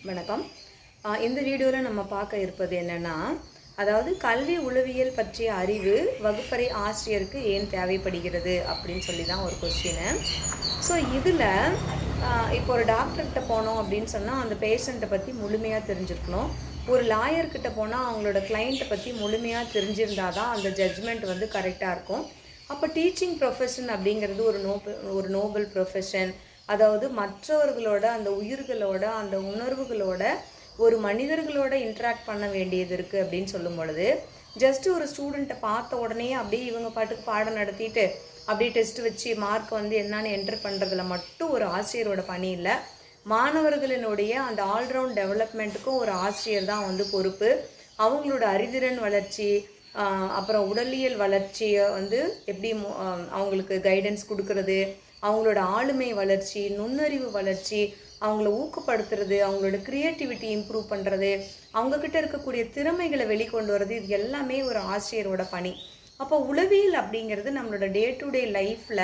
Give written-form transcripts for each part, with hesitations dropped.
வணக்கம். இந்த வீடியோவில் நம்ம பார்க்க இருப்பது என்னென்னா, அதாவது கல்வி உளவியல் பற்றிய அறிவு வகுப்பறை ஆசிரியருக்கு ஏன் தேவைப்படுகிறது அப்படின்னு சொல்லி தான் ஒரு கொஸ்டினு. ஸோ இதில் இப்போ ஒரு டாக்டர்கிட்ட போனோம் அப்படின்னு சொன்னால் அந்த பேஷண்ட்டை பற்றி முழுமையாக தெரிஞ்சுக்கணும். ஒரு லாயர்கிட்ட போனால் அவங்களோட கிளைண்ட்டை பற்றி முழுமையாக தெரிஞ்சிருந்தால் தான் அந்த ஜட்ஜ்மெண்ட் வந்து கரெக்டாக இருக்கும். அப்போ டீச்சிங் ப்ரொஃபஷன் அப்படிங்கிறது ஒரு நோபல் ப்ரொஃபஷன். அதாவது மற்றவர்களோட அந்த உயிர்களோட அந்த உணர்வுகளோட ஒரு மனிதர்களோட இன்ட்ராக்ட் பண்ண வேண்டியது இருக்குது அப்படின்னு சொல்லும் பொழுது, ஜஸ்ட்டு ஒரு ஸ்டூடெண்ட்டை பார்த்த உடனே அப்படியே இவங்க பாட்டுக்கு பாடம் நடத்திட்டு அப்படியே டெஸ்ட் வச்சு மார்க் வந்து என்னன்னு என்டர் பண்ணுறதுல மட்டும் ஒரு ஆசிரியரோட பணி இல்லை. மாணவர்களினுடைய அந்த ஆல்ரவுண்ட் டெவலப்மெண்ட்டுக்கும் ஒரு ஆசிரியர் தான் வந்து பொறுப்பு. அவங்களோட அறிதிறன் வளர்ச்சி, அப்புறம் உடலியல் வளர்ச்சியை வந்து எப்படி அவங்களுக்கு கைடன்ஸ் கொடுக்கறது, அவங்களோட ஆளுமை வளர்ச்சி, நுண்ணறிவு வளர்ச்சி, அவங்கள ஊக்கப்படுத்துறது, அவங்களோட க்ரியேட்டிவிட்டி இம்ப்ரூவ் பண்ணுறது, அவங்கக்கிட்ட இருக்கக்கூடிய திறமைகளை வெளிக்கொண்டு வர்றது, இது எல்லாமே ஒரு ஆசிரியரோட பணி. அப்போ உளவியல் அப்படிங்கிறது நம்மளோட டே டு டே லைஃப்பில்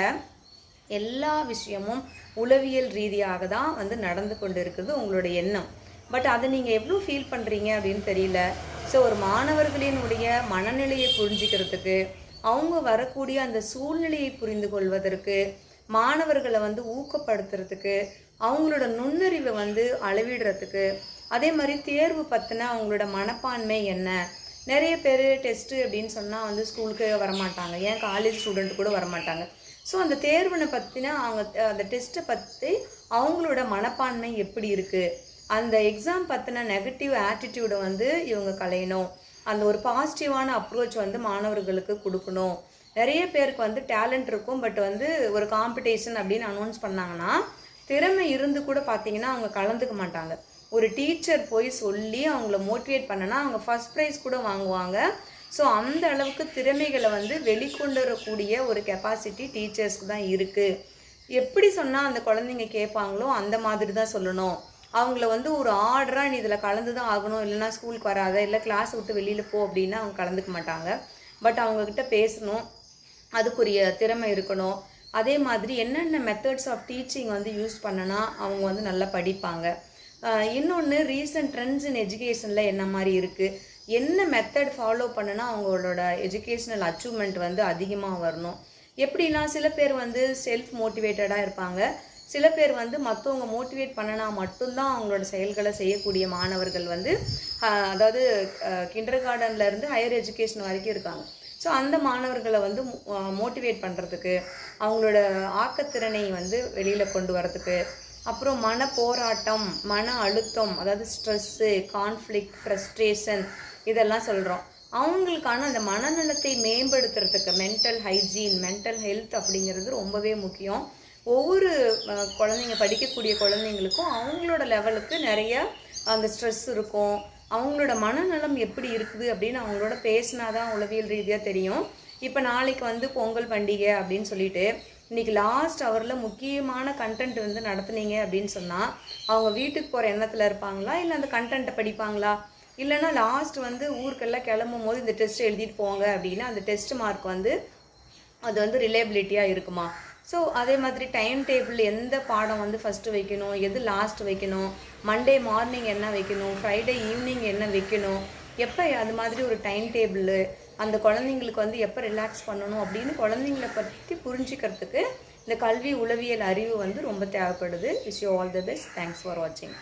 எல்லா விஷயமும் உளவியல் ரீதியாக தான் வந்து நடந்து கொண்டு இருக்குது உங்களோட எண்ணம். பட் அதை நீங்கள் எவ்வளோ ஃபீல் பண்ணுறீங்க அப்படின்னு தெரியல. ஸோ ஒரு மாணவர்களினுடைய மனநிலையை புரிஞ்சிக்கிறதுக்கு, அவங்க வரக்கூடிய அந்த சூழ்நிலையை புரிந்து கொள்வதற்கு, மாணவர்களை வந்து ஊக்கப்படுத்துறதுக்கு, அவங்களோட நுண்ணறிவை வந்து அளவிடுறதுக்கு, அதே மாதிரி தேர்வு பற்றின அவங்களோட மனப்பான்மை என்ன. நிறைய பேர் டெஸ்ட்டு அப்படின்னு சொன்னால் வந்து ஸ்கூலுக்கு வரமாட்டாங்க, ஏன் காலேஜ் ஸ்டூடெண்ட் கூட வரமாட்டாங்க. ஸோ அந்த தேர்வினை பற்றின அவங்க அந்த டெஸ்ட்டை பற்றி அவங்களோட மனப்பான்மை எப்படி இருக்குது, அந்த எக்ஸாம் பற்றின நெகட்டிவ் ஆட்டிடியூடை வந்து இவங்க களையணும். அந்த ஒரு பாசிட்டிவான அப்ரோச் வந்து மாணவர்களுக்கு கொடுக்கணும். நிறைய பேருக்கு வந்து டேலண்ட் இருக்கும், பட் வந்து ஒரு காம்படிஷன் அப்படின்னு அனௌன்ஸ் பண்ணாங்கன்னா திறமை இருந்து கூட பார்த்தீங்கன்னா அவங்க கலந்துக்க மாட்டாங்க. ஒரு டீச்சர் போய் சொல்லி அவங்கள மோட்டிவேட் பண்ணனா அவங்க ஃபஸ்ட் ப்ரைஸ் கூட வாங்குவாங்க. ஸோ அந்த அளவுக்கு திறமைகளை வந்து வெளிக்கொண்டு வரக்கூடிய ஒரு கெப்பாசிட்டி டீச்சர்ஸ்க்கு தான் இருக்குது. எப்படி சொன்னால் அந்த குழந்தைங்க கேட்பாங்களோ அந்த மாதிரி தான் சொல்லணும். அவங்கள வந்து ஒரு ஆர்டராக நீ இதில் கலந்து தான் ஆகணும், இல்லைனா ஸ்கூலுக்கு வராத, இல்லை கிளாஸ் விட்டு வெளியில் போ அப்படின்னா அவங்க கலந்துக்க மாட்டாங்க. பட் அவங்கக்கிட்ட பேசணும், அதுக்குரிய திறமை இருக்கணும். அதே மாதிரி என்னென்ன மெத்தட்ஸ் ஆஃப் டீச்சிங் வந்து யூஸ் பண்ணனா அவங்க வந்து நல்லா படிப்பாங்க. இன்னொன்று, ரீசன்ட் ட்ரெண்ட்ஸ் இன் எஜுகேஷனில் என்ன மாதிரி இருக்குது, என்ன மெத்தட் ஃபாலோ பண்ணனா அவங்களோட எஜுகேஷ்னல் அச்சீவ்மெண்ட் வந்து அதிகமாக வரணும். எப்படின்னா சில பேர் வந்து செல்ஃப் மோட்டிவேட்டடாக இருப்பாங்க, சில பேர் வந்து மற்றவங்க மோட்டிவேட் பண்ணனா மட்டும்தான் அவங்களோட செயல்களை செய்யக்கூடிய மாணவர்கள் வந்து அதாவது கிண்டர் கார்டன்லேருந்து ஹையர் எஜுகேஷன் வரைக்கும் இருக்காங்க. ஸோ அந்த மாணவர்களை வந்து மோட்டிவேட் பண்ணுறதுக்கு, அவங்களோட ஆக்கத்திறனை வந்து வெளியில் கொண்டு வரதுக்கு, அப்புறம் மன போராட்டம், மன அழுத்தம், அதாவது ஸ்ட்ரெஸ்ஸு, கான்ஃப்ளிக்ட், ஃப்ரஸ்ட்ரேஷன் இதெல்லாம் சொல்கிறோம். அவங்களுக்கான அந்த மனநலத்தை மேம்படுத்துறதுக்கு மென்டல் ஹைஜீன், மென்டல் ஹெல்த் அப்படிங்கிறது ரொம்பவே முக்கியம். ஒவ்வொரு குழந்தைங்க படிக்கக்கூடிய குழந்தைங்களுக்கும் அவங்களோட லெவலுக்கு நிறைய அந்த ஸ்ட்ரெஸ் இருக்கும். அவங்களோட மனநலம் எப்படி இருக்குது அப்படின்னு அவங்களோட பேசினா தான் உளவியல் ரீதியாக தெரியும். இப்போ நாளைக்கு வந்து பொங்கல் பண்டிகை அப்படின்னு சொல்லிட்டு இன்றைக்கி லாஸ்ட் ஹவரில் முக்கியமான கண்டென்ட் வந்து நடத்துனீங்க அப்படின்னு சொன்னால் அவங்க வீட்டுக்கு போகிற எண்ணத்தில் இருப்பாங்களா, இல்லை அந்த கண்டென்ட்டை படிப்பாங்களா, இல்லைனா லாஸ்ட் வந்து ஊருக்கெல்லாம் கிளம்பும் போது இந்த டெஸ்ட் எழுதிட்டு போங்க அப்படின்னா அந்த டெஸ்ட் மார்க் வந்து அது வந்து ரிலேபிலிட்டியாக இருக்குமா. ஸோ அதே மாதிரி டைம் டேபிள் எந்த பாடம் வந்து ஃபஸ்ட்டு வைக்கணும், எது லாஸ்ட் வைக்கணும், மண்டே மார்னிங் என்ன வைக்கணும், ஃப்ரைடே ஈவினிங் என்ன வைக்கணும், எப்போ அது மாதிரி ஒரு டைம் டேபிள், அந்த குழந்தைங்களுக்கு வந்து எப்போ ரிலாக்ஸ் பண்ணணும் அப்படின்னு குழந்தைங்கள பற்றி புரிஞ்சிக்கிறதுக்கு இந்த கல்வி உளவியல் அறிவு வந்து ரொம்ப தேவைப்படுது. Wish you all the best. Thanks for வாட்சிங்.